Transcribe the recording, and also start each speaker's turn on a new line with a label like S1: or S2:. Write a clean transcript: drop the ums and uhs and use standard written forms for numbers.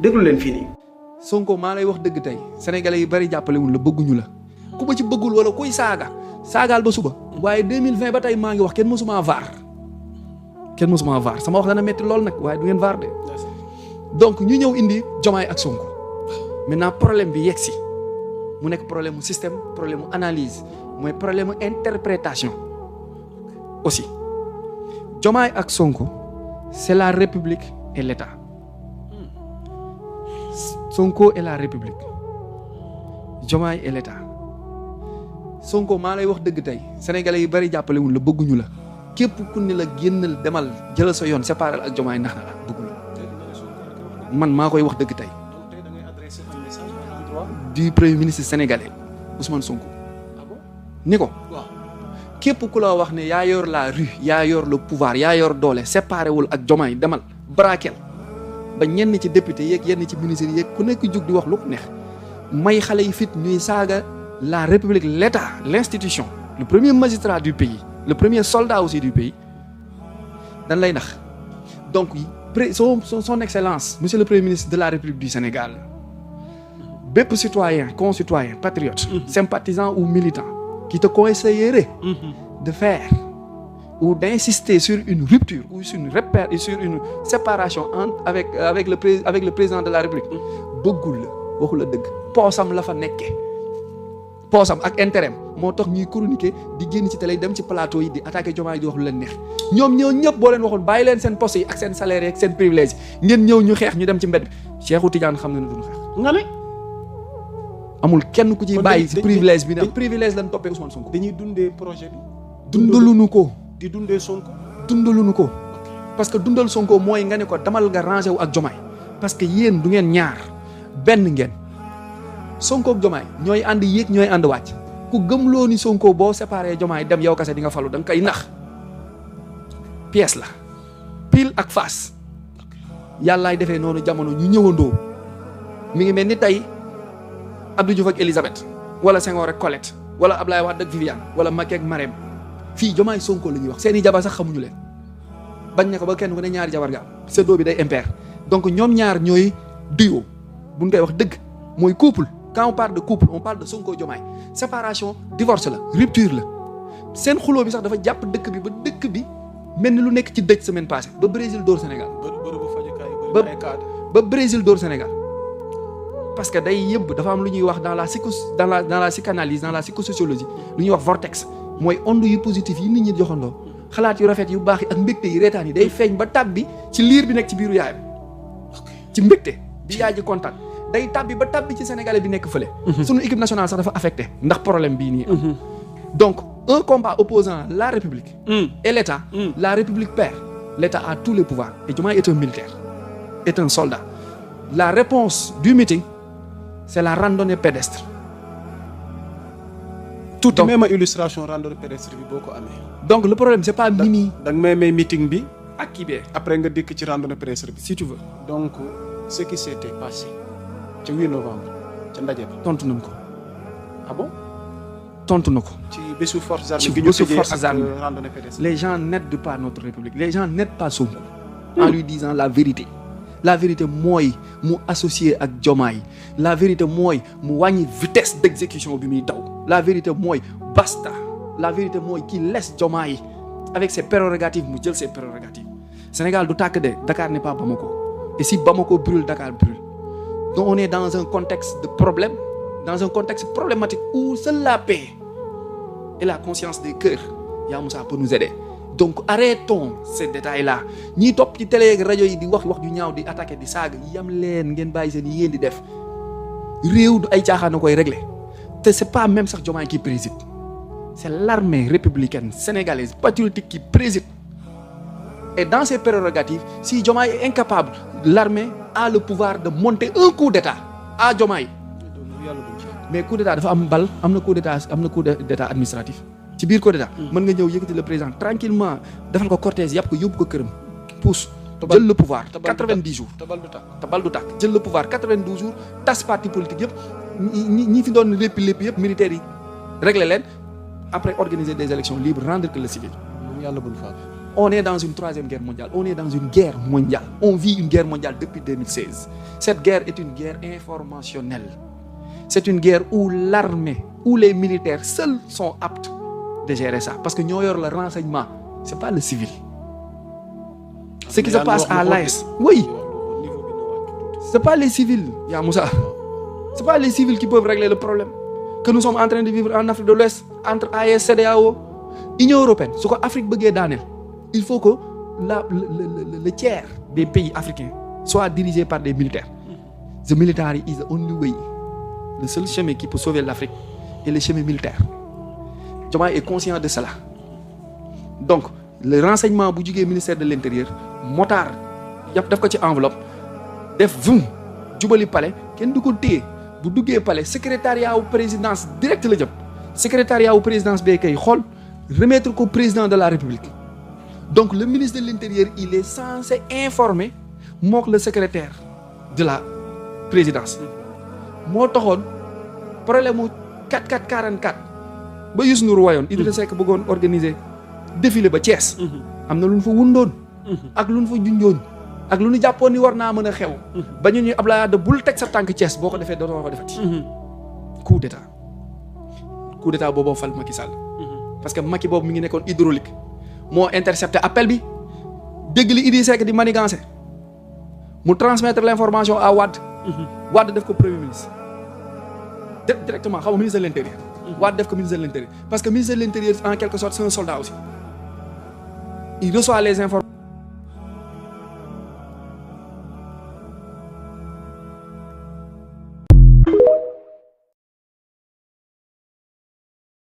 S1: déglu leen fii nii.
S2: Sonko maa lay wax dëgg tey sénégalais yi bari jàppalewuñ la bëgguñu la ku ma ci bëggul wala kuy saagaal ba suba waaye 2020 ba tey maa ngi wax kenn mësuma vaar sama wax dana metti lool nag waaye du ngeen vaar de donc ñu ñëw indi Diomaye ak Sonko maintenant problème bi yegsi mu nekk problème mu système problème mu analyse mooy problème mu interprétation aussi Diomaye ak Sonko c'est la République et l'État. Sonko et la République Diomaye et l'État Sonko maa lay wax dëgg tey sénégalais yi bari jàppalewuñ la bëgguñu la képp ku ni la génnal demal jëlal sa yoon séparal ak Diomaye ndax na la bëggu la man maa koy wax dëgg tey du premier ministre sénégalais Ousmane Sonko ni ko képp ku la wax ne yaa yor la rue yaa yor le pouvoir yaa yor doole séparé wul ak Diomaye demal braquel ba ñenn ci député yeeg yenn ci ministre yeeg ku nekk jug di wax lu ko neex may xale yi fit ñuy saaga la République l'État l'institution le premier magistrat du pays le premier soldat aussi du pays dañ lay nax donc son excellence monsieur le premier ministre de la République du Sénégal bépp citoyen concitoyen patriote sympathisant ou militant qui te conseillerait de faire ou d'insister sur une rupture ou sur une séparation avec le président de la République bëggul la waxu la dëgg poosam la fa nekkee poosam ak intérêt moo tax ñuy chroniquer di génn ci télé dem ci plateau yi di attaquer Diomaye di wax lu leen neex ñoom ñëpp boo leen waxoon bàyyi leen seen poste yi ak seen salaire yi ak seen privilège ngeen ñëw ñu xeex ñu dem ci mbedd bi Cheikhou Tidiane xam na ne duñu xeex
S1: nga ne
S2: amul kenn ku ciy bàyyi ci privilège bi ne privilège lañ toppee Ousmane Sonko
S1: dañuy dundee projet bi
S2: dundaluñu ko
S1: di dundee Sonko
S2: dundaluñu ko parce que dundal Sonko mooy nga ne ko damal nga rangé wu ak Diomaye parce que yéen du ngeen ñaar benn ngeen Sonko ak Diomaye ñooy ànd yéeg ñooy ànd wàcc ku gëmloo ni Sonko boo séparé Diomaye dem yow kase di nga falu da nga koy nax pièce la pile ak face yàllaay defee noonu jamono ñu ñëwandoo mi ngi mel ni tey Abdou Diouf ak Elisabeth wala Senghor ak Colette wala Ablaye Wade ak Viviane wala Macky ak Marème fii Diomaye Sonko la ñuy wax seeni jabar sax xamuñu leen bañ ne ko ba kenn ku ne ñaari jabar nga am séddoo bi day impair donc ñoom ñaar ñooy duo buñ koy wax dëgg mooy couple quand on parle de couple on parle de Sonko Diomaye séparation divorce la rupture la seen xuloo bi sax dafa jàpp dëkk bi ba dëkk bi mel ni lu nekk ci dëj semaine passée ba Brésil dóor Sénégal ba Brésil dóor Sénégal parce que day yëbb dafa am lu ñuy wax dans la psychanalyse dans la psychosociologie lu ñuy wax vortex mooy onde yu positif yi nit ñi joxandoo xalaat yu rafet yu baax yi ak mbégte yi reetaan yi day feeñ ba tàbbi ci liir bi nekk ci biiru yaayam ci mbégte bi yaay ji kontaan day tàbbi ba tàbbi ci sénégalais bi nekk fële sunu équipe nationale sax dafa affecté ndax problème bii nii am donc un combat opposant la République et l'État la République perd l'État a tous les pouvoirs et Diomaye est un militaire est un soldat la réponse du meeting c'est la randonnée pédestre
S1: tout donc même illustration randonnée pédestre bi boo ko amee.
S2: donc le problème c'est pas Mimi.
S1: da nga may meeting bi.
S2: ak kii bee.
S1: après nga dikk ci randonnée pédestre bi.
S2: si tu veux.
S1: donc ce qui s'était passé ca 8 novembre ca ndaje bi.
S2: tontu nañ ko.
S1: ah bon.
S2: tontu na ko.
S1: ci bésu forces armées
S2: ci
S1: gi ñu
S2: bésu
S1: tëjee
S2: forces armées
S1: ak randonnée pédestre.
S2: les gens n'aident pas notre République les gens n'aident pas Sonko. en lui disant la vérité. la vérité mooy mu associé ak Diomaye la vérité mooy mu wàññi vitesse d'exécution bi muy daw la vérité mooy basta la vérité mooy qu'il laisse Diomaye avec ses prérogatives mu jël ses prérogatives Sénégal du tàkk de Dakar n'est pas Bamako et si Bamako brûle Dakar brûle donc on est dans un contexte de problème dans un contexte problématique où seule la paix et la conscience des cœurs yaa Moussa peut nous aider donc arrêtons ces détails-là ñiy topp ci télé ak rajo yi di wax ju ñaaw di attaquer di saaga yam leen ngeen bàyyi seen yi ngeen di def réew du ay caaxaan na koy régler te c'est pas même sax Diomaye qui préside c'est l'armée républicaine sénégalaise patriotique qui préside et dans ses prérogatives si Diomaye est incapable l'armée a le pouvoir de monter un coup d'état à Diomaye mais coup d'état dafa am bal am na coup d'état administratif ci biir coup d'état mën nga ñëw yëkkati le président tranquillement defal ko cortège yàpp ko yóbbu ko këram pousse jël le pouvoir 90 jours te bal du tàkk jël le pouvoir 92 jours tas parti politique yëpp ñi fi doon lépp yëpp militaires yi régler leen après organiser des élections libres rendre que le civil
S1: moom yàlla buñ faale
S2: On est dans une troisième guerre mondiale. On est dans une guerre mondiale. On vit une guerre mondiale depuis 2016. Cette guerre est une guerre informationnelle. C'est une guerre où l'armée, où les militaires seuls sont aptes de gérer ça. Parce que nous avons le renseignement. Ce n'est pas le civil. Ce qui se passe à l'AS. Oui. Ce n'est pas les civils, Ya Moussa. Ce n'est pas les civils qui peuvent régler le problème. Que nous sommes en train de vivre en Afrique de l'Ouest, entre AES, CEDEAO, Union européenne. Ce qu'Afrique veut gagner, il faut que le tiers des pays africains soient dirigés par des militaires. The military is the only way. Le seul chemin qui peut sauver l'Afrique est le chemin militaire. Diomaye est conscient de cela. Donc, le renseignement bu jugee ministère de l'Intérieur, motard, yàpp def ko ci enveloppe, def vum, jubali palais, kenn du ko téye. Bu duggee palais secrétariat wu présidence direct la jëm. Secrétariat wu présidence bee kay xool remettre ko président de la République. Donc le ministre de l'Intérieur, il est censé informer mook le secrétaire de la présidence. moo taxoon problème mu 44 ba Youssou Ndour wayoon Idrissa Seck bëggoon organiser défilé ba Thiès. am na lu ñu fa wundoon. ak lu ñu fa junjoon. ak lu ñu jàppoon ni war naa mën a xew. ba ñu Abdoulaye Wade bul teg sa tànk Thiès boo ko defee dootoo ko defati. coup d'état booboo fal Macky Sall. parce que Macky boobu mi ngi nekkoon hydraulique moo intercepté appel bi dégg li Idrissa Seck di manigancé mu transmettre l'information à Wade. Wade def ko premier ministre directement xam nga ministre de l'Intérieur. Wade def ko ministre de l'Intérieur parce que ministre de l'Intérieur en quelque sorte c'est un soldat aussi. Il reçoit les informations.